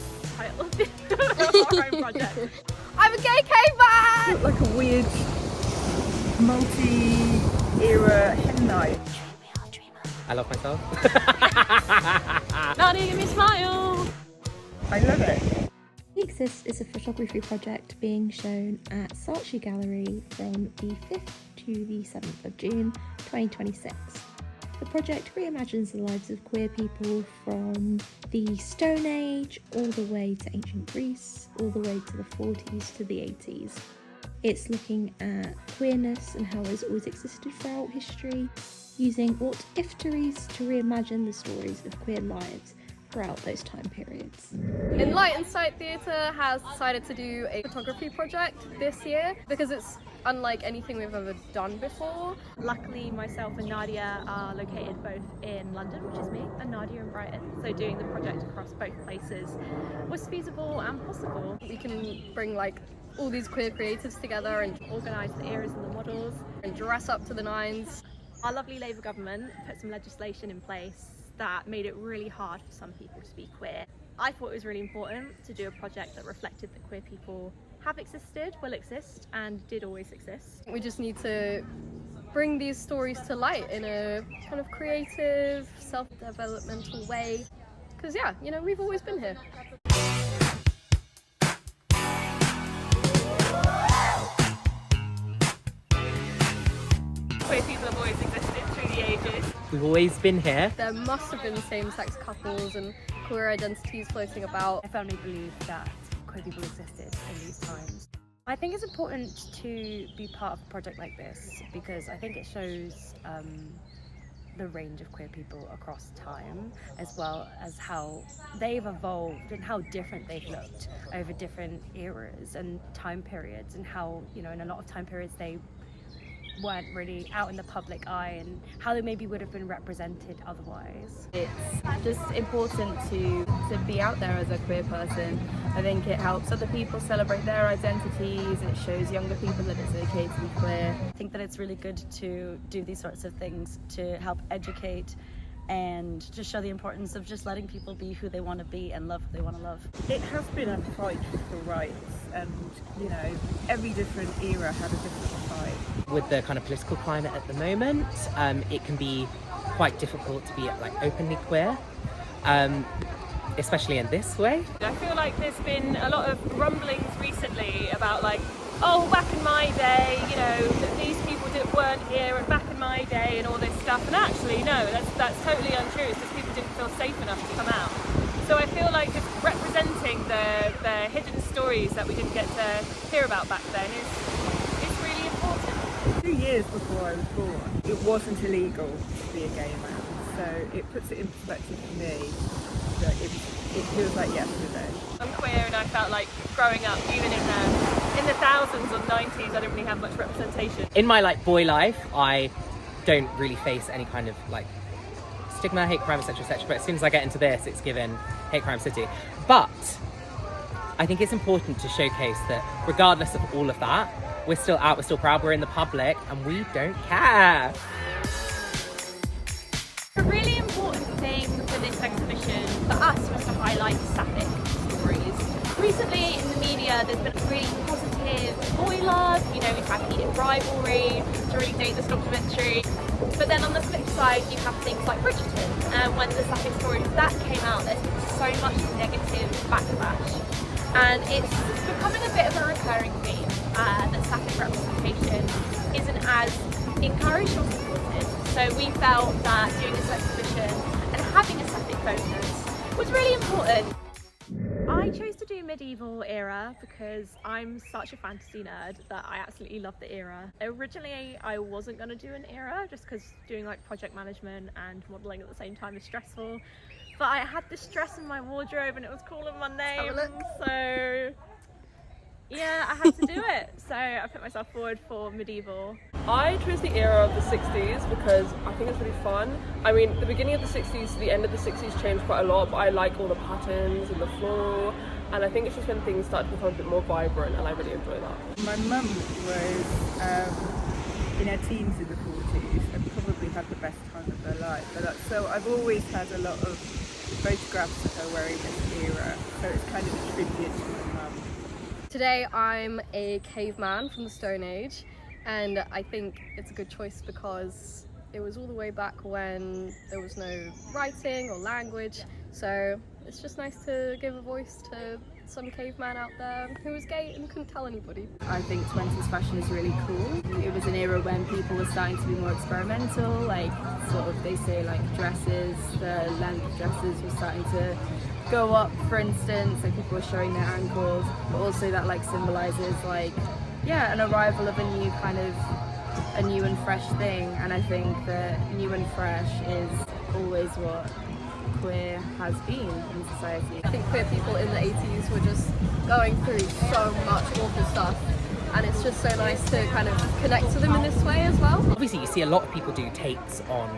the title of our own project. I'm a gay caveman! Look like a weird multi-era hen night. I love myself. Nadia, give me a smile! I love it. Exist is a photography project being shown at Saattchi Gallery from the 5th to the 7th of June 2026. The project reimagines the lives of queer people from the Stone Age all the way to ancient Greece, all the way to the 40s to the 80s. It's looking at queerness and how it's always existed throughout history, using what-ifteries to reimagine the stories of queer lives throughout those time periods. Enlight Insight Theatre has decided to do a photography project this year because it's unlike anything we've ever done before. Luckily, myself and Nadia are located both in London, which is me, and Nadia in Brighton. So doing the project across both places was feasible and possible. We can bring like all these queer creatives together and organise the eras and the models and dress up to the nines. Our lovely Labour government put some legislation in place that made it really hard for some people to be queer. I thought it was really important to do a project that reflected that queer people have existed, will exist, and did always exist. We just need to bring these stories to light in a kind of creative, self-developmental way. Because yeah, you know, we've always been here. Queer people have always existed through the ages. We've always been here. There must have been same-sex couples and queer identities floating about. I firmly believe that queer people existed in these times. I think it's important to be part of a project like this because I think it shows the range of queer people across time, as well as how they've evolved and how different they've looked over different eras and time periods, and how, you know, in a lot of time periods they weren't really out in the public eye and how they maybe would have been represented otherwise. It's just important to be out there as a queer person. I think it helps other people celebrate their identities, and it shows younger people that it's okay to be queer. I think that it's really good to do these sorts of things to help educate and just show the importance of just letting people be who they want to be and love who they want to love. It has been a fight for rights, and you know, every different era had a different fight. With the kind of political climate at the moment, it can be quite difficult to be like openly queer, especially in this way. I feel like there's been a lot of rumblings recently about like, oh, back in my day, you know, that these people weren't here, and back in my day and all this stuff. And actually, no, that's totally untrue. It's just people didn't feel safe enough to come out. So I feel like just representing the hidden stories that we didn't get to hear about back then is really important. 2 years before I was born, it wasn't illegal to be a gay man. So it puts it in perspective for me that it feels like yesterday. I'm queer, and I felt like growing up, even in the thousands or 90s, I didn't really have much representation. In my like boy life, I don't really face any kind of like stigma, hate crime, etc., etc. But as soon as I get into this, it's given hate crime city. But I think it's important to showcase that regardless of all of that, we're still out, we're still proud, we're in the public, and we don't care. A really important thing for this exhibition for us was to highlight sapphic stories. Recently in the media there's been really positive boy love, you know, we've had heated rivalry, to really date this documentary. But then on the flip side you have things like Bridgerton, and when the sapphic story of that came out there's been so much negative backlash. And it's becoming a bit of a recurring theme that sapphic representation isn't as encouraged or supported. So we felt that doing this exhibition and having a sapphic focus was really important. I chose to do medieval era because I'm such a fantasy nerd that I absolutely love the era. Originally I wasn't going to do an era just because doing like project management and modelling at the same time is stressful. But I had this dress in my wardrobe and it was calling my name, so yeah, I had to do it. So I put myself forward for medieval. I chose the era of the 60s because I think it's really fun. I mean, the beginning of the 60s to the end of the 60s changed quite a lot, but I like all the patterns and the floral, and I think it's just when things start to become a bit more vibrant, and I really enjoy that. My mum was in her teens in the 40s and probably had the best time of her life. So I've always had a lot of photographs of her wearing this era, so it's kind of a tribute to my mum. Today I'm a caveman from the Stone Age, and I think it's a good choice because it was all the way back when there was no writing or language, so it's just nice to give a voice to some caveman out there who was gay and couldn't tell anybody. I think 20s fashion is really cool. It was an era when people were starting to be more experimental, like sort of they say like dresses, the length of dresses was starting to go up, for instance, like people were showing their ankles, but also that like symbolizes like, yeah, an arrival of a new kind of, a new and fresh thing, and I think that new and fresh is always what queer has been in society. I think queer people in the 80s were just going through so much awful stuff, and it's just so nice to kind of connect to them in this way as well. Obviously, you see a lot of people do takes on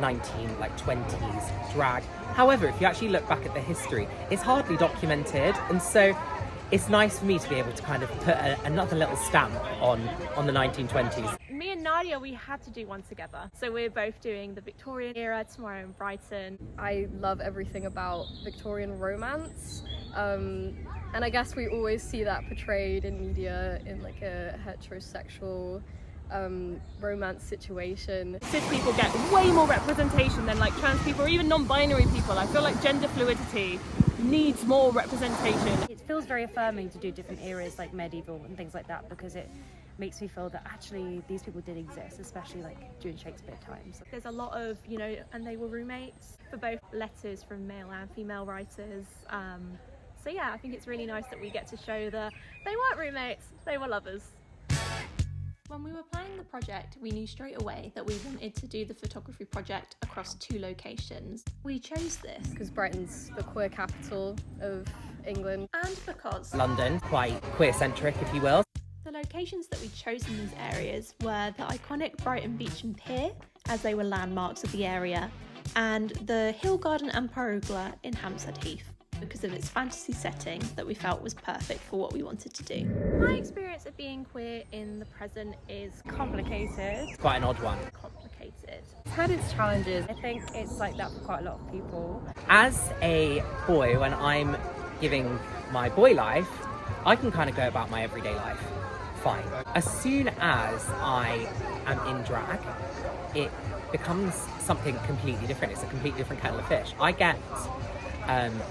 20s drag. However, if you actually look back at the history, it's hardly documented, and so it's nice for me to be able to kind of put another little stamp on the 1920s. Me and Nadia, we had to do one together. So we're both doing the Victorian era tomorrow in Brighton. I love everything about Victorian romance, and I guess we always see that portrayed in media in like a heterosexual romance situation. Cis people get way more representation than like trans people or even non-binary people. I feel like gender fluidity needs more representation. It feels very affirming to do different eras like medieval and things like that, because it makes me feel that actually these people did exist, especially like during Shakespeare times. There's a lot of, you know, and they were roommates, for both letters from male and female writers. So yeah, I think it's really nice that we get to show that they weren't roommates, they were lovers. When we were planning the project, we knew straight away that we wanted to do the photography project across 2 locations. We chose this Because Brighton's the queer capital of England. and because London, quite queer-centric, if you will. the locations that we chose in these areas were the iconic Brighton Beach and Pier, as they were landmarks of the area, and the Hill Garden and Perugla in Hampstead Heath, because of its fantasy setting that we felt was perfect for what we wanted to do. My experience of being queer in the present is Complicated. Quite an odd one. complicated. It's had its challenges. I think it's like that for quite a lot of people. As a boy, when I'm giving my boy life, I can kind of go about my everyday life fine. As soon as I am in drag, it becomes something completely different. It's a completely different kettle of fish. I get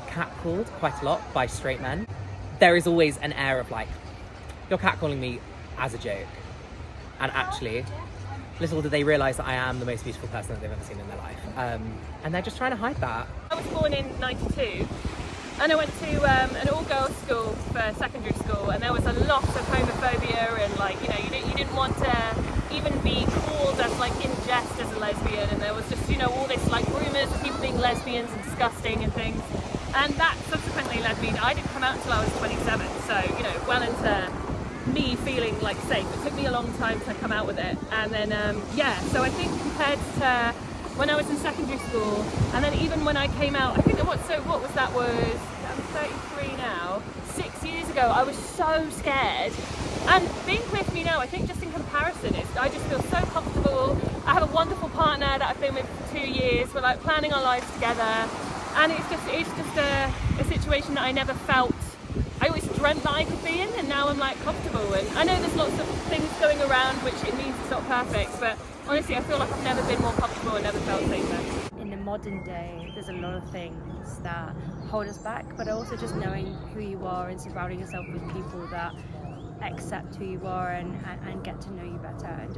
catcalled quite a lot by straight men. There is always an air of like, you're catcalling me as a joke, and actually little do they realise that I am the most beautiful person that they've ever seen in their life, and they're just trying to hide that. I was born in '92 and I went to an all-girls school for secondary school, and there was a lot of homophobia and like, you know, you didn't want to even be called as like in jest as a lesbian, and there was just, you know, all this like rumours of people being lesbians and disgusting and things, and that subsequently led me, I didn't come out until I was 27, so you know, well into me feeling like safe. It took me a long time to come out with it, and then yeah, so I think compared to when I was in secondary school, and then even when I came out, I think that what was that, was I'm 33 now, 6 years ago, I was so scared. And being queer for me now, I think just in comparison, I just feel so comfortable. I have a wonderful partner that I've been with for 2 years. We're like planning our lives together, and it's just a situation that I never felt. I always dreamt that I could be in, and now I'm like comfortable. And I know there's lots of things going around which it means it's not perfect, but honestly I feel like I've never been more comfortable and never felt safer. In the modern day, there's a lot of things that hold us back, but also just knowing who you are and surrounding yourself with people that accept who you are and get to know you better, and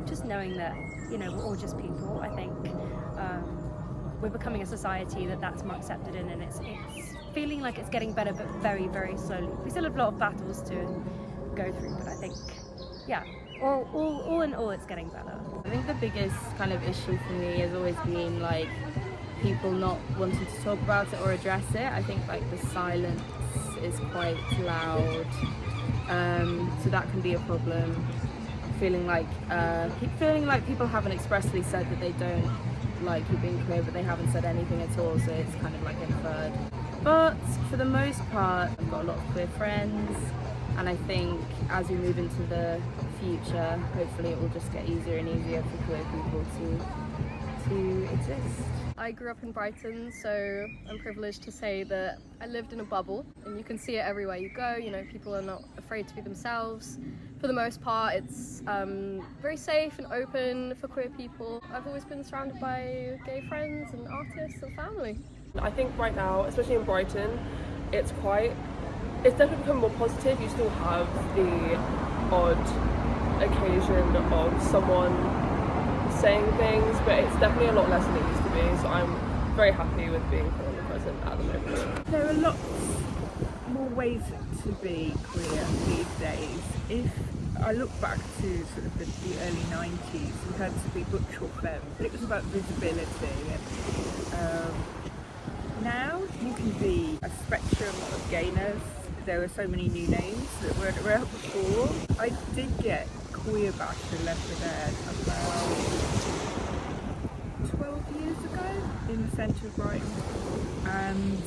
just knowing that, you know, we're all just people. I think we're becoming a society that's more accepted in, and it's feeling like it's getting better, but very, very slowly. We still have a lot of battles to go through, but I think, yeah, all in all, it's getting better. I think the biggest kind of issue for me has always been like people not wanting to talk about it or address it. I think like the silence is quite loud, so that can be a problem. Feeling like people haven't expressly said that they don't like you being queer, but they haven't said anything at all, so it's kind of like inferred. But for the most part, I've got a lot of queer friends, and I think as we move into the future, hopefully it will just get easier and easier for queer people to to exist. I grew up in Brighton, so I'm privileged to say that I lived in a bubble, and you can see it everywhere you go. You know, people are not afraid to be themselves. For the most part, it's very safe and open for queer people. I've always been surrounded by gay friends and artists and family. I think right now, especially in Brighton, it's definitely become more positive. You still have the odd occasion of someone saying things, but it's definitely a lot less than it used to be, so I'm very happy with being queer and present at the moment. There are lots more ways to be queer these days. If I look back to sort of the early 90s, you had to be butch or femme, but it was about visibility. And now you can be a spectrum of gayness. There are so many new names that weren't around before. I did get queer bash and left for dead about 12 years ago in the centre of Brighton, and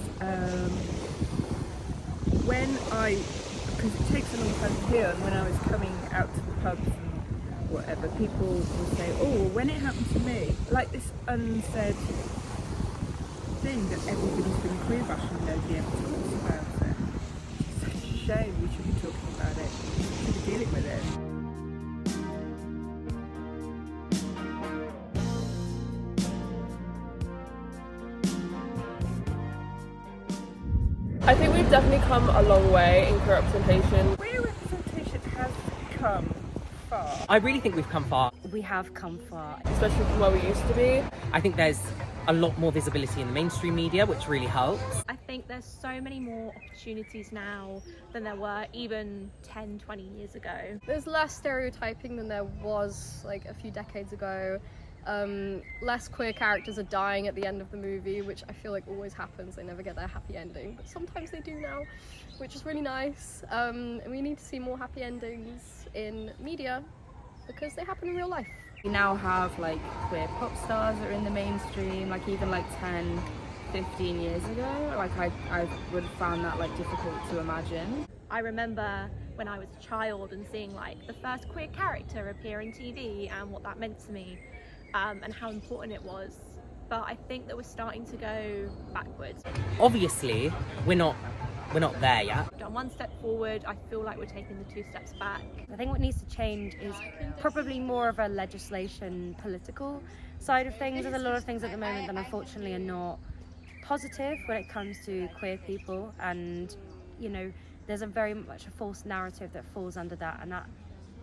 because it takes a long time to heal, and when I was coming out to the pubs and whatever, people would say, oh, when it happened to me, like this unsaid thing that everybody's been queer bashing and nobody ever talks about it. It's such a shame. We should be talking about it, we should be dealing with it. I think we've definitely come a long way in queer representation. Queer representation has come far. I really think we've come far. We have come far. Especially from where we used to be. I think there's a lot more visibility in the mainstream media, which really helps. I think there's so many more opportunities now than there were even 10, 20 years ago. There's less stereotyping than there was like a few decades ago. Less queer characters are dying at the end of the movie, which I feel like always happens. They never get their happy ending, but sometimes they do now, which is really nice. And we need to see more happy endings in media because they happen in real life. We now have like queer pop stars that are in the mainstream, like even like 10, 15 years ago. Like I would have found that like difficult to imagine. I remember when I was a child and seeing like the first queer character appear in TV and what that meant to me. And how important it was, but I think that we're starting to go backwards. Obviously, we're not there yet. We've done one step forward. I feel like we're taking the 2 steps back. I think what needs to change is probably more of a legislation, political side of things. There's a lot of things at the moment that unfortunately are not positive when it comes to queer people, and you know, there's a very much a false narrative that falls under that, and that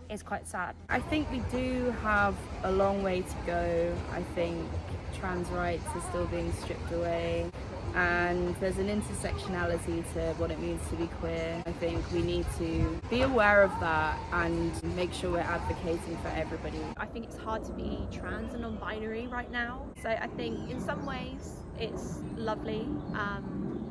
is quite sad. I think we do have a long way to go. I think trans rights are still being stripped away, and there's an intersectionality to what it means to be queer. I think we need to be aware of that and make sure we're advocating for everybody. I think it's hard to be trans and non-binary right now, so I think in some ways it's lovely.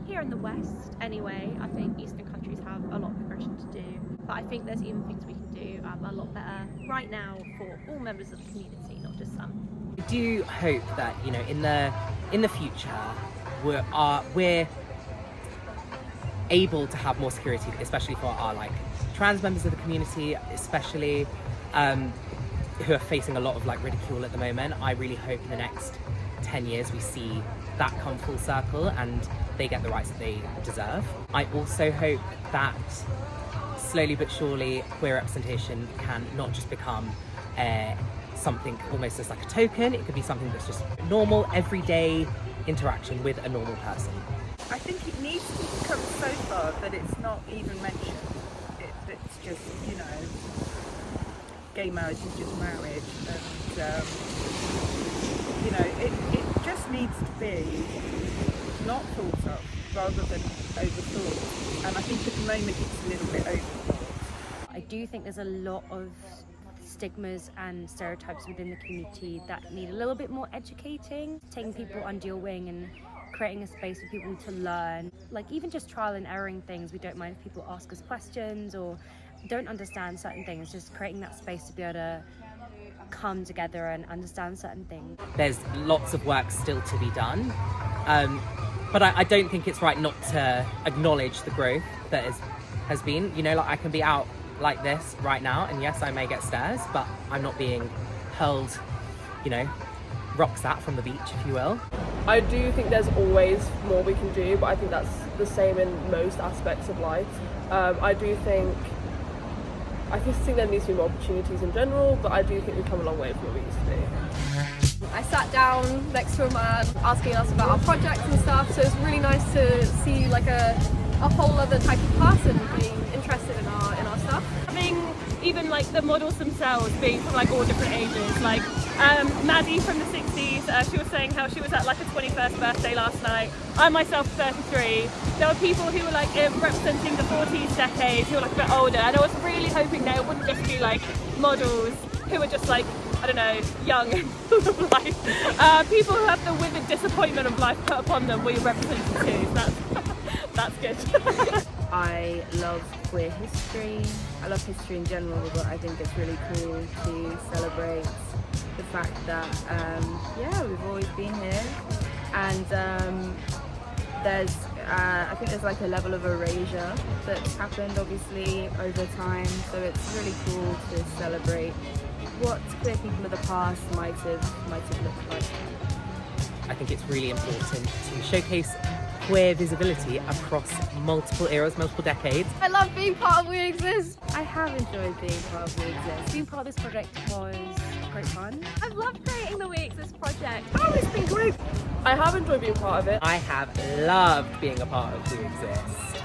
Here in the West anyway, I think Eastern countries have a lot of progression to do, but I think there's even things we can do a lot better right now for all members of the community, not just some. I do hope that, you know, in the future we're able to have more security, especially for our like trans members of the community, especially who are facing a lot of like ridicule at the moment. I really hope in the next 10 years we see that come full circle and they get the rights that they deserve. I also hope that slowly but surely queer representation can not just become something almost as like a token. It could be something that's just normal, everyday interaction with a normal person. I think it needs to come so far that it's not even mentioned. It's just, you know, gay marriage is just marriage, and you know, it just needs to be not thought of rather than overthought. And I think at the moment it's a little bit overthought. I do think there's a lot of stigmas and stereotypes within the community that need a little bit more educating, taking people under your wing and creating a space for people to learn, like even just trial and erroring things. We don't mind if people ask us questions or don't understand certain things, just creating that space to be able to come together and understand certain things. There's lots of work still to be done, but I don't think it's right not to acknowledge the growth that has been. You know, like I can be out like this right now, and yes, I may get stares, but I'm not being hurled, you know, rocks that from the beach, if you will. I do think there's always more we can do, but I think that's the same in most aspects of life. I just think there needs to be more opportunities in general, but I do think we've come a long way from where we used to be. I sat down next to a man asking us about our projects and stuff, so it's really nice to see like a whole other type of person being interested in our stuff. Having even like the models themselves being from like all different ages, like Maddie from the 60s, she was saying how she was at like a 21st birthday last night. I myself 33. There were people who were like representing the 40s decade, who were like a bit older, and I was really hoping that it wouldn't just be like models who were just like, I don't know, young and full of life. People who have the withered disappointment of life put upon them were represented too. So that's good. I love queer history. I love history in general, but I think it's really cool to celebrate the fact that, we've always been here. And I think there's like a level of erasure that's happened obviously over time. So it's really cool to celebrate what queer people of the past might have looked like. I think it's really important to showcase queer visibility across multiple eras, multiple decades. I love being part of We Exist. I have enjoyed being part of We Exist. Being part of this project was great fun. I've loved creating the We Exist project. Oh, it's been great. I have enjoyed being part of it. I have loved being a part of We Exist.